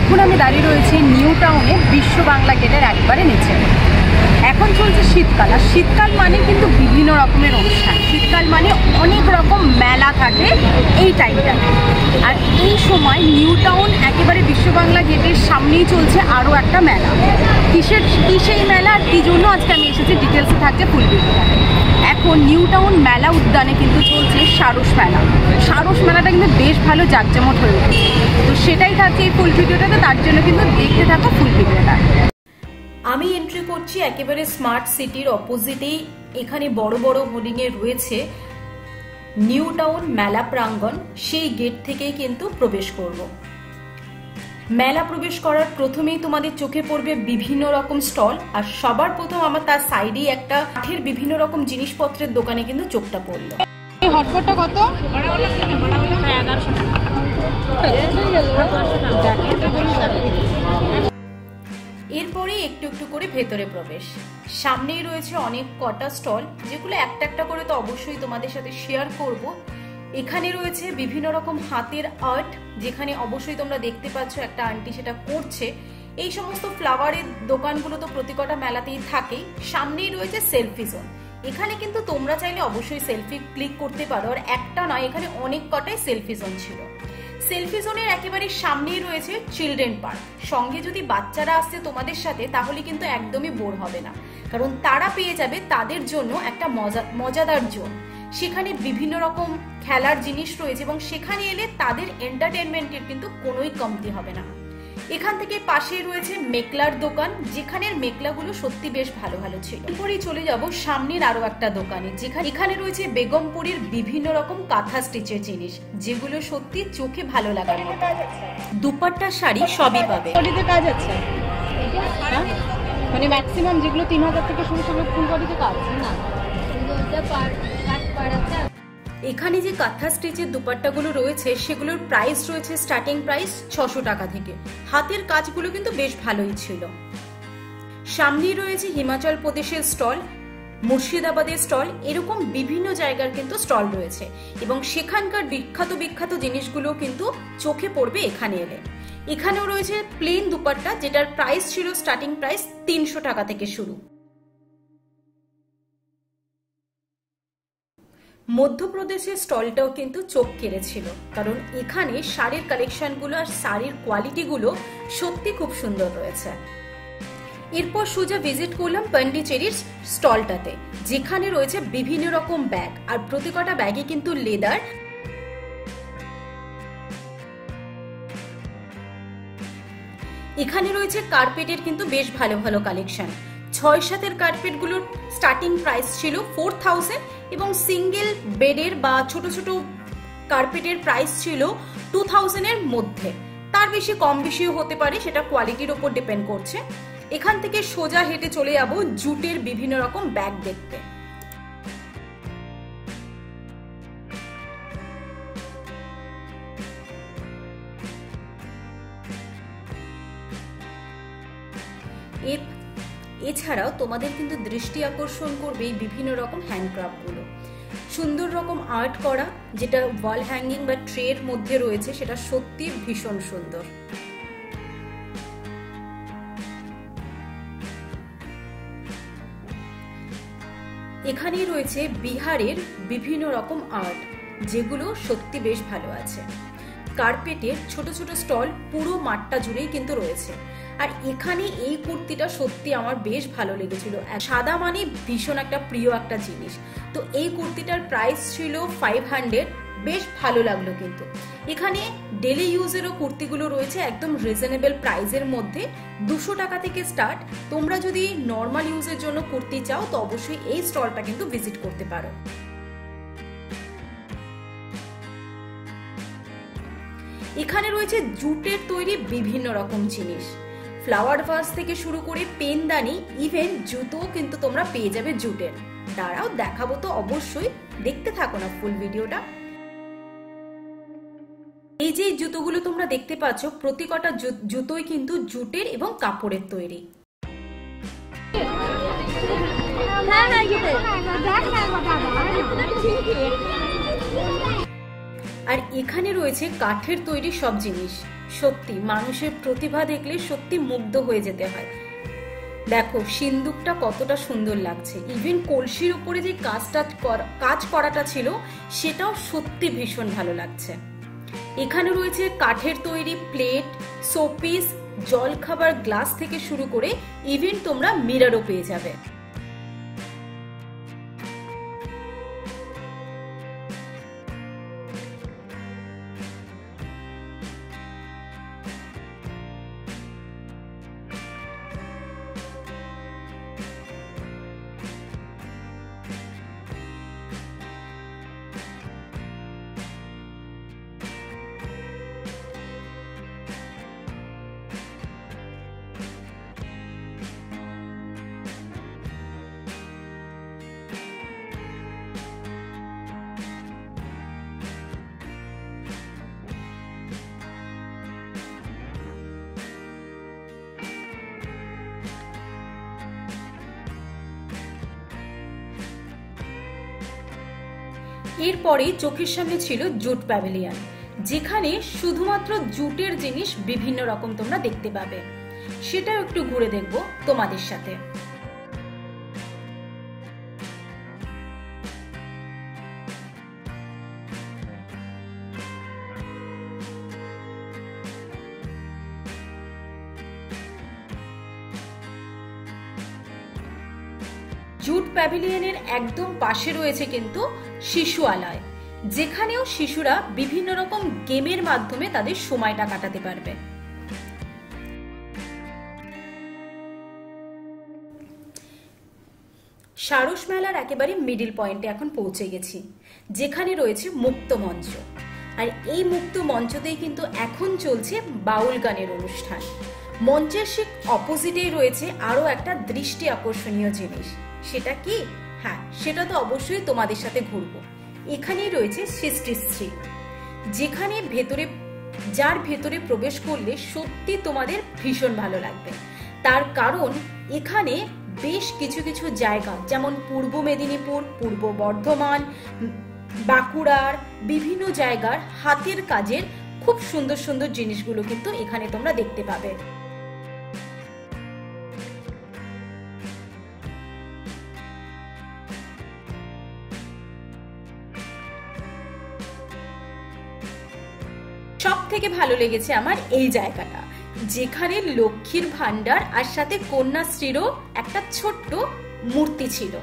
এখন আমি দাঁড়িয়ে রয়েছি নিউ টাউনে বিশ্ব বাংলা গেটের একবারে নিচে। এখন চলছে শীতকাল, আর শীতকাল মানে কিন্তু বিভিন্ন রকমের অনুষ্ঠান। শীতকাল মানে অনেক রকম মেলা থাকে এই টাইমটাতে। আর এই সময় নিউ টাউন একেবারে বিশ্ব বাংলা গেটের সামনেই চলছে আরও একটা মেলা। কিসের মেলা আর কী জন্য আজকে আমি এসেছি ডিটেলসে থাকছে ফুল ভিডিওটা। এখন নিউ টাউন মেলা উদ্যানে কিন্তু চলছে সারস মেলা। সারস মেলাটা কিন্তু বেশ ভালো জাঁকজমট হয়ে উঠেছে, তো সেটাই থাকছে এই ফুল ভিডিওটাতে। তার জন্য কিন্তু দেখতে থাকো ফুল ভিডিওটা। আমি এন্ট্রি করছি একেবারে স্মার্ট সিটির অপোজিটেই। এখানে বড় বড় হোর্ডিংয়ে রয়েছে নিউ টাউন মেলা প্রাঙ্গণ। সেই গেট থেকেই কিন্তু প্রবেশ করব। মেলা প্রবেশ করার প্রথমেই তোমাদের চোখে পড়বে বিভিন্ন রকম স্টল, আর সবার প্রথম আমার তার সাইডেই একটা কাঠের বিভিন্ন রকম জিনিসপত্রের দোকানে কিন্তু চোখটা পড়লো। এই হটপটটা কত? এরপরে একটু একটু করে ভেতরে প্রবেশ। সামনেই রয়েছে অনেক কটা স্টল, যেগুলো একটা একটা করে তো অবশ্যই তোমাদের সাথে শেয়ার করব। এখানে রয়েছে বিভিন্ন রকম হাতের আর্ট, যেখানে অবশ্যই তোমরা দেখতে পাচ্ছ একটা আন্টি সেটা করছে। এই সমস্ত ফ্লাওয়ারের দোকানগুলো তো প্রতি কটা মেলাতেই থাকেই। সামনেই রয়েছে সেলফি জোন। এখানে কিন্তু তোমরা চাইলে অবশ্যই সেলফি ক্লিক করতে পারো, আর একটা নয়, এখানে অনেক কটাই সেলফি জোন ছিল। সেলফি জোনের একেবারে সামনেই রয়েছে চিলড্রেন পার্ক। সঙ্গে যদি বাচ্চারা আসছে তোমাদের সাথে, তাহলে কিন্তু একদমই বোর হবে না, কারণ তারা পেয়ে যাবে তাদের জন্য একটা মজাদার জোন। সেখানে বিভিন্ন রকম খেলার জিনিস রয়েছে, এবং সেখানে এলে তাদের এন্টারটেনমেন্টের কিন্তু কোনোই কমতি হবে না। এখান থেকে পাশেই রয়েছে মেকলার দোকান, যেখানের মেকলাগুলো সত্যি বেশ ভালো ভালো ছিল। এরপরেই চলে যাব সামনের আরো একটা দোকানে, যেখানে এখানে রয়েছে বেগমপুরের বিভিন্ন রকম কাঁথা স্টিচের জিনিস, যেগুলো সত্যি চোখে ভালো লাগার মতো। দুপাট্টা শাড়ি সবই পাবে। কাজ আছে মানে ম্যাক্সিমাম যেগুলো 3000 থেকে শুরু, সেগুলো ফুল বডিতে কাজ না। এখানে যে কাঁথা স্টিচের দুপাট্টাগুলো রয়েছে, সেগুলোর প্রাইস রয়েছে স্টার্টিং প্রাইস 600 টাকা থেকে। হাতের কাজগুলো কিন্তু বেশ ভালোই ছিল। সামনেই রয়েছে হিমাচল প্রদেশের স্টল, মুর্শিদাবাদের স্টল, এরকম বিভিন্ন জায়গার কিন্তু স্টল রয়েছে, এবং সেখানকার বিখ্যাত জিনিসগুলো কিন্তু চোখে পড়বে এখানে এলে। এখানেও রয়েছে প্লেন দুপাট্টা, যেটার প্রাইস ছিল স্টার্টিং প্রাইস 300 টাকা থেকে শুরু। মধ্যপ্রদেশের স্টলটাও কিন্তু চোখ কেড়েছিল, কারণ এখানে শাড়ির কালেকশনগুলো আর শাড়ির কোয়ালিটিগুলো সত্যি খুব সুন্দর রয়েছে। এরপর সোজা ভিজিট করলাম পন্ডিচেরির স্টলটাতে, যেখানে রয়েছে বিভিন্ন রকম ব্যাগ, আর প্রতি কটা ব্যাগে কিন্তু লেদার। এখানে রয়েছে কার্পেটের কিন্তু বেশ ভালো ভালো কালেকশন। 6-7 কার্পেটগুলোর স্টার্টিং প্রাইস ছিল 4000, এবং সিঙ্গেল বেডের বা ছোট ছোট কার্পেটের প্রাইস ছিল 2000 এর মধ্যে। তার বেশি কম বেশিও হতে পারে, সেটা কোয়ালিটির উপর ডিপেন্ড করছে। এখান থেকে সোজা হেঁটে চলে যাব জুটের বিভিন্ন রকম ব্যাগ দেখতে। এছাড়াও তোমাদের কিন্তু দৃষ্টি আকর্ষণ করবে এই বিভিন্ন রকম হ্যান্ডক্রাফটগুলো। সুন্দর রকম আর্ট করা, যেটা ওয়াল হ্যাঙ্গিং বা ট্রের মধ্যে রয়েছে, সেটা সত্যি ভীষণ সুন্দর। এখানেই রয়েছে বিহারের বিভিন্ন রকম আর্ট, যেগুলো সত্যি বেশ ভালো আছে। কার্পেটের ছোট ছোট স্টল পুরো মাঠটা জুড়েই কিন্তু রয়েছে। আর এখানে এই কুর্তিটা সত্যি আমার বেশ ভালো লেগেছিল। সাদা মানে ভীষণ একটা প্রিয় একটা জিনিস, তো এই কুর্তিটার প্রাইস ছিল 500, বেশ ভালো লাগলো। কিন্তু এখানে ডেলি ইউজেরও কুর্তিগুলো রয়েছে একদম রিজনেবল প্রাইসের মধ্যে, 200 টাকা থেকে স্টার্ট। তোমরা যদি নর্মাল ইউজের জন্য কুর্তি চাও, তো অবশ্যই এই স্টলটা কিন্তু ভিজিট করতে পারো। এখানে রয়েছে জুটের তৈরি বিভিন্ন রকম জিনিস, ফ্লাওয়ার ভাস থেকে শুরু করে পেনদানি, ইভেন জুতোও কিন্তু তোমরা পেয়ে যাবে জুটের। দাঁড়াও দেখাবো তো অবশ্যই, দেখতে থাকো না ফুল ভিডিওটা। এই যে জুতোগুলো তোমরা দেখতে পাচ্ছ, প্রতি কটা জুতোই কিন্তু জুটের এবং কাপড়ের তৈরি। আর এখানে রয়েছে কাঠের তৈরি সব জিনিস, সত্যি মানুষের প্রতিভা দেখলে সত্যি মুগ্ধ হয়ে যেতে হয়। দেখো সিন্দুকটা কতটা সুন্দর লাগছে, ইভেন কলসির উপরে যে কাজ করাটা ছিল সেটাও সত্যি ভীষণ ভালো লাগছে। এখানে রয়েছে কাঠের তৈরি প্লেট, শোপিস, জল খাবার গ্লাস থেকে শুরু করে ইভেন তোমরা মিররও পেয়ে যাবে। এরপরে চোখের সামনে ছিল জুট প্যাভিলিয়ন, যেখানে শুধুমাত্র জুটের জিনিস বিভিন্ন রকম তোমরা দেখতে পাবে। সেটাও একটু ঘুরে দেখবো তোমাদের সাথে। জুট প্যাভিলিয়নের একদম পাশে রয়েছে কিন্তু শিশুআলয়, যেখানেও শিশুরা বিভিন্ন রকম গেমের মাধ্যমে তাদের সময়টা কাটাতে পারবে। সারস মেলার একেবারে মিডিল পয়েন্টে এখন পৌঁছে গেছি, যেখানে রয়েছে মুক্ত মঞ্চ। আর এই মুক্ত মঞ্চতেই কিন্তু এখন চলছে বাউল গানের অনুষ্ঠান। মঞ্চের ঠিক অপোজিটেই রয়েছে আরো একটা দৃষ্টি আকর্ষণীয় জিনিস। সেটা কি? হ্যাঁ, সেটা তো অবশ্যই তোমাদের সাথে ঘুরবো। এখানেই রয়েছে সৃষ্টিশ্রী, যেখানে যার ভেতরে প্রবেশ করলে সত্যি তোমাদের ভীষণ ভালো লাগবে। তার কারণ এখানে বেশ কিছু কিছু জায়গা, যেমন পূর্ব মেদিনীপুর, পূর্ব বর্ধমান, বাঁকুড়ার বিভিন্ন জায়গার হাতের কাজের খুব সুন্দর সুন্দর জিনিসগুলো কিন্তু এখানে তোমরা দেখতে পাবে। সব থেকে ভালো লেগেছে আমার এই জায়গাটা, যেখানে লক্ষ্মীর ভান্ডার আর সাথে কন্যাশ্রীরও একটা ছোট্ট মূর্তি ছিল।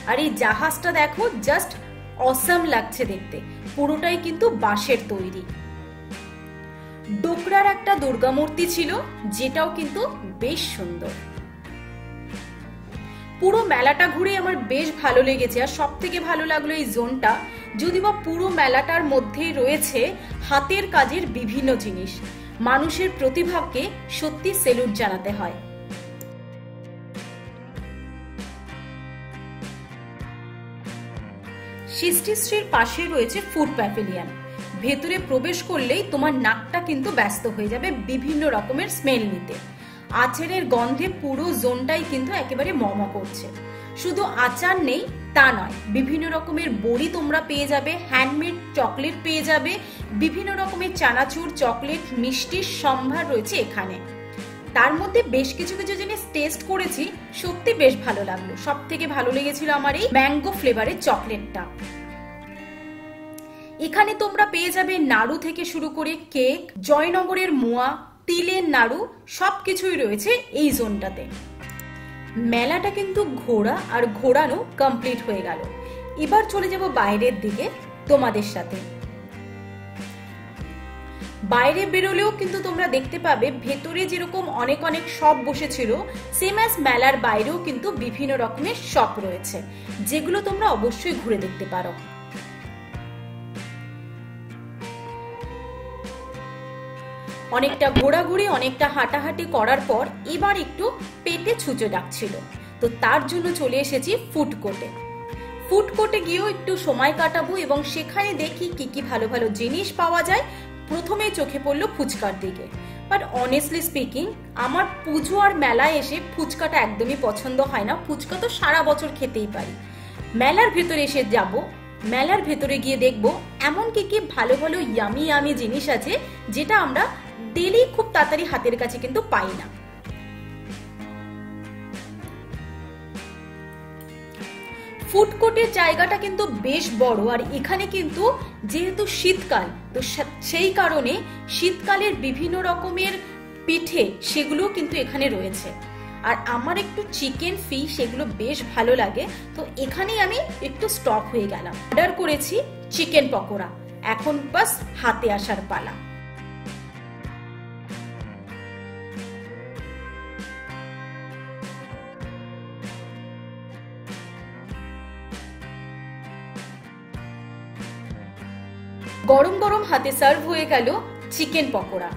আর এই জাহাজটা দেখো, জাস্ট অসাম লাগছে দেখতে। পুরোটাই কিন্তু বাঁশের তৈরি। ডোকরার একটা দুর্গা মূর্তি ছিল, যেটাও কিন্তু বেশ সুন্দর। পুরো মেলাটা ঘুরে আমার বেশ ভালো লেগেছে। আর সব থেকে ভালো লাগলো এই জোনটা, যদিও বা পুরো মেলাটার মধ্যেই রয়েছে হাতের কাজের বিভিন্ন জিনিস। মানুষের প্রতিভাকে সত্যি সেলুট জানাতে হয়। সৃষ্টিশ্রীর পাশে রয়েছে ফুড প্যাভিলিয়ন। ভেতরে প্রবেশ করলেই তোমার নাকটা কিন্তু ব্যস্ত হয়ে যাবে বিভিন্ন রকমের স্মেল নিতে। আচারের গন্ধে পুরো জোনটাই কিন্তু একেবারে মম করছে। শুধু আচার নেই তা নয়, বিভিন্ন রকমের বড়ি তোমরা পেয়ে যাবে, হ্যান্ডমেড চকলেট পেয়ে যাবে, বিভিন্ন রকমের চানাচুর, চকলেট, মিষ্টির সম্ভার রয়েছে এখানে। তার মধ্যে বেশ কিছু কিছু জিনিস টেস্ট করেছি, সত্যি বেশ ভালো লাগলো। সব থেকে ভালো লেগেছিল আমার এই ম্যাঙ্গো ফ্লেভারের চকলেটটা। এখানে তোমরা পেয়ে যাবে নাড়ু থেকে শুরু করে কেক, জয়নগরের মোয়া, তিলের নাড়ু, সবকিছুই রয়েছে এই জোনটাতে। মেলাটা কিন্তু ঘোরা আর ঘোরানো কমপ্লিট হয়ে গেল। এবার চলে যাব বাইরের দিকে তোমাদের সাথে। বাইরে বেরোলেও কিন্তু তোমরা দেখতে পাবে ভেতরে যেরকম অনেক অনেক শপ বসেছিল, সেম অ্যাজ মেলার বাইরেও কিন্তু বিভিন্ন রকমের শপ রয়েছে, যেগুলো তোমরা অবশ্যই ঘুরে দেখতে পারো। অনেকটা ঘোরাঘুরি, অনেকটা হাঁটাহাঁটি করার পর এবার একটু পেটে ছুঁচো ডাকছিল, তো তার জন্য চলে এসেছি ফুড কোর্টে। ফুড কোর্টে গিয়েও একটু সময় কাটাবো এবং সেখানে দেখি কি কি ভালো ভালো জিনিস পাওয়া যায়। প্রথমে চোখে পড়লো ফুচকার দিকে, বাট অনেস্টলি স্পিকিং আমার পুজো আর মেলায় এসে ফুচকাটা একদমই পছন্দ হয় না। ফুচকা তো সারা বছর খেতেই পারি। মেলার ভেতরে এসে যাব, মেলার ভেতরে গিয়ে দেখবো এমন কি কি ভালো ভালো ইয়ামি ইয়ামি জিনিস আছে যেটা আমরা ডেলি খুব তাড়াতাড়ি হাতের কাছে কিন্তু পাই না। ফুড কোর্টের জায়গাটা কিন্তু বেশ বড়, আর এখানে কিন্তু যেহেতু শীতকাল, তো সেই কারণে শীতকালের বিভিন্ন রকমের পিঠে সেগুলো কিন্তু এখানে রয়েছে। আর আমার একটু চিকেন ফিশ সেগুলো বেশ ভালো লাগে, তো এখানেই আমি একটু স্টপ হয়ে গেলাম। অর্ডার করেছি চিকেন পকোড়া, এখন বাস হাতে আসার পালা। গরম গরম হাতে সার্ভ হয়ে গেল চিকেন পকোড়া।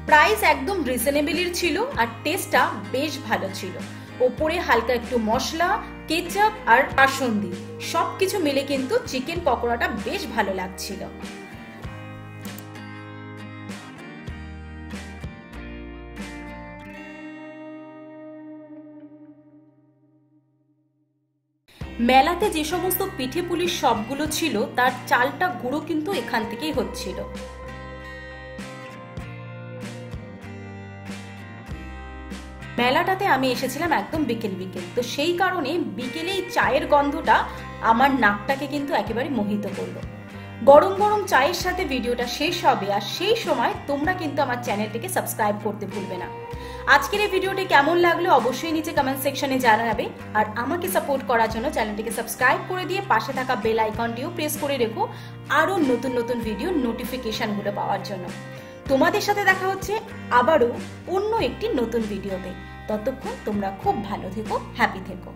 প্রাইস একদম রিজনেবলই ছিল আর টেস্টটা বেশ ভালো ছিল। ওপরে হালকা একটু মশলা, কেচাপ আর কাসুন্দি সবকিছু মিলে কিন্তু চিকেন পকোড়াটা বেশ ভালো লাগছিল। মেলাতে যে সমস্ত পিঠে পুলির সবগুলো ছিল তার চালটা গুঁড়ো কিন্তু এখান থেকেই হচ্ছিল। মেলাটাতে আমি এসেছিলাম একদম বিকেল বিকেল, তো সেই কারণে বিকেলে এই চায়ের গন্ধটা আমার নাকটাকে কিন্তু একেবারে মোহিত করলো। গরম গরম চায়ের সাথে ভিডিওটা শেষ হবে, আর সেই সময় তোমরা কিন্তু আমার চ্যানেলটিকে সাবস্ক্রাইব করতে ভুলবে না। আজকের এই ভিডিওটি কেমন লাগলো অবশ্যই নিচে কমেন্ট সেকশনে জানাবে, আর আমাকে সাপোর্ট করার জন্য চ্যানেলটিকে সাবস্ক্রাইব করে দিয়ে পাশে থাকা বেল আইকনটিও প্রেস করে রেখো আরো নতুন নতুন ভিডিও নোটিফিকেশনগুলো পাওয়ার জন্য। তোমাদের সাথে দেখা হচ্ছে আবারও অন্য একটি নতুন ভিডিওতে। ততক্ষণ তোমরা খুব ভালো থেকো, হ্যাপি থেকো।